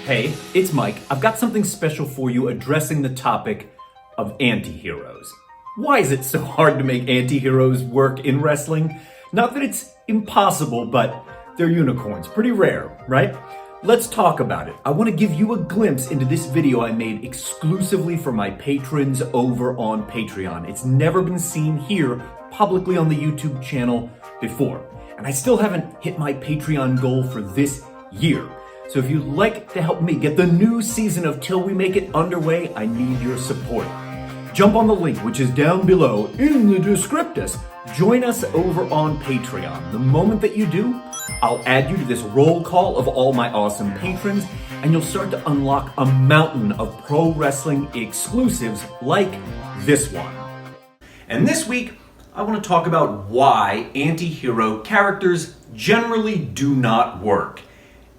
Hey, it's Mike. I've got something special for you addressing the topic of anti-heroes. Why is it so hard to make anti-heroes work in wrestling? Not that it's impossible, but they're unicorns. Pretty rare, right? Let's talk about it. I want to give you a glimpse into this video I made exclusively for my patrons over on Patreon. It's never been seen here publicly on the YouTube channel before. And I still haven't hit my Patreon goal for this year. So if you'd like to help me get the new season of Till We Make It underway, I need your support. Jump on the link, which is down below in the descriptus. Join us over on Patreon. The moment that you do, I'll add you to this roll call of all my awesome patrons, and you'll start to unlock a mountain of pro wrestling exclusives like this one. And this week, I want to talk about why anti-hero characters generally do not work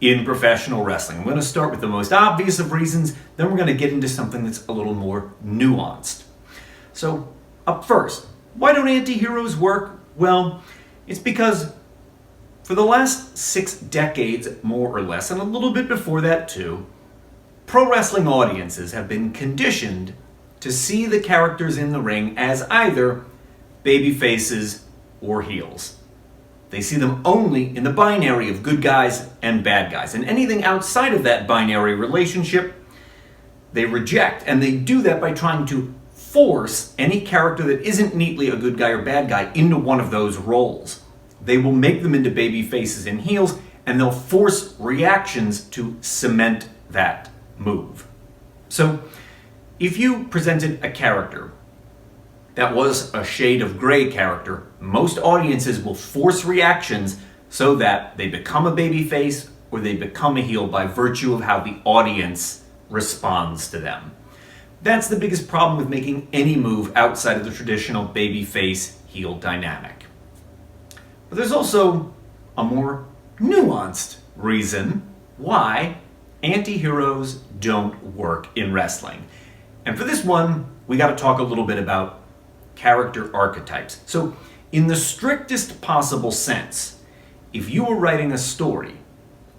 in professional wrestling. I'm going to start with the most obvious of reasons, then we're going to get into something that's a little more nuanced. So, up first, why don't anti-heroes work? Well, it's because for the last 6 decades, more or less, and a little bit before that too, pro wrestling audiences have been conditioned to see the characters in the ring as either baby faces or heels. They see them only in the binary of good guys and bad guys. And anything outside of that binary relationship, they reject. And they do that by trying to force any character that isn't neatly a good guy or bad guy into one of those roles. They will make them into baby faces and heels, and they'll force reactions to cement that move. So, if you presented a character that was a shade of gray character, most audiences will force reactions so that they become a baby face or they become a heel by virtue of how the audience responds to them. That's the biggest problem with making any move outside of the traditional baby face heel dynamic. But there's also a more nuanced reason why anti-heroes don't work in wrestling. And for this one, we got to talk a little bit about character archetypes. So, in the strictest possible sense, if you were writing a story,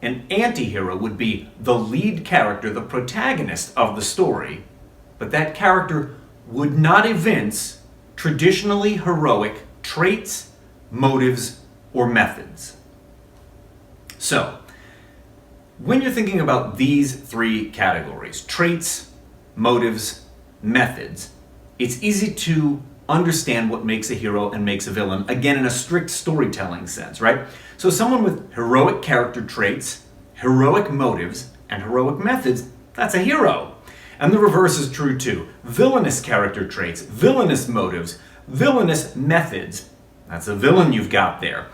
an anti-hero would be the lead character, the protagonist of the story, but that character would not evince traditionally heroic traits, motives, or methods. So, when you're thinking about these 3 categories, traits, motives, methods, it's easy to understand what makes a hero and makes a villain, again in a strict storytelling sense, right? So someone with heroic character traits, heroic motives, and heroic methods, that's a hero. And the reverse is true too. Villainous character traits, villainous motives, villainous methods, that's a villain you've got there.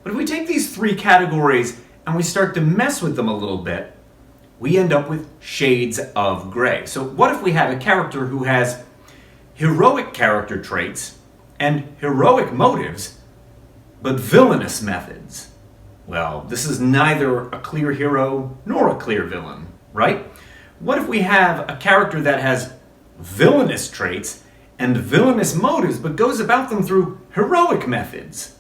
But if we take these 3 categories and we start to mess with them a little bit, we end up with shades of gray. So what if we have a character who has heroic character traits and heroic motives, but villainous methods? Well, this is neither a clear hero nor a clear villain, right? What if we have a character that has villainous traits and villainous motives, but goes about them through heroic methods?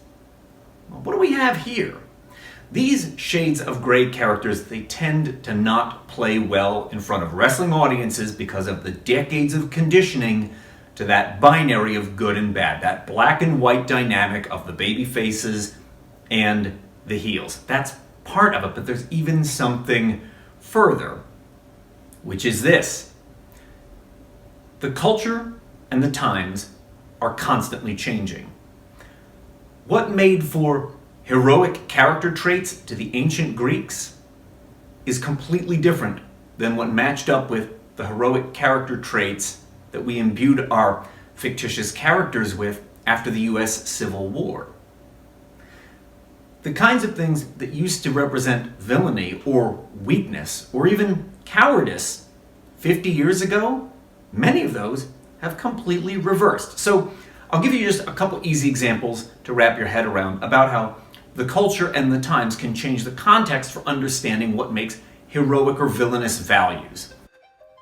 Well, what do we have here? These shades of gray characters, they tend to not play well in front of wrestling audiences because of the decades of conditioning to that binary of good and bad, that black and white dynamic of the baby faces and the heels. That's part of it, but there's even something further, which is this. The culture and the times are constantly changing. What made for heroic character traits to the ancient Greeks is completely different than what matched up with the heroic character traits that we imbued our fictitious characters with after the US Civil War. The kinds of things that used to represent villainy or weakness or even cowardice 50 years ago, many of those have completely reversed. So I'll give you just a couple easy examples to wrap your head around about how the culture and the times can change the context for understanding what makes heroic or villainous values.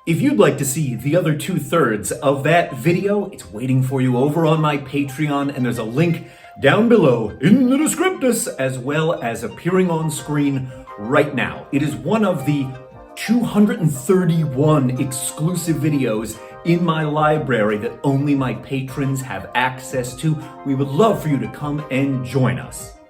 If you'd like to see the other 2/3 of that video, it's waiting for you over on my Patreon, and there's a link down below in the descriptus, as well as appearing on screen right now. It is one of the 231 exclusive videos in my library that only my patrons have access to. We would love for you to come and join us.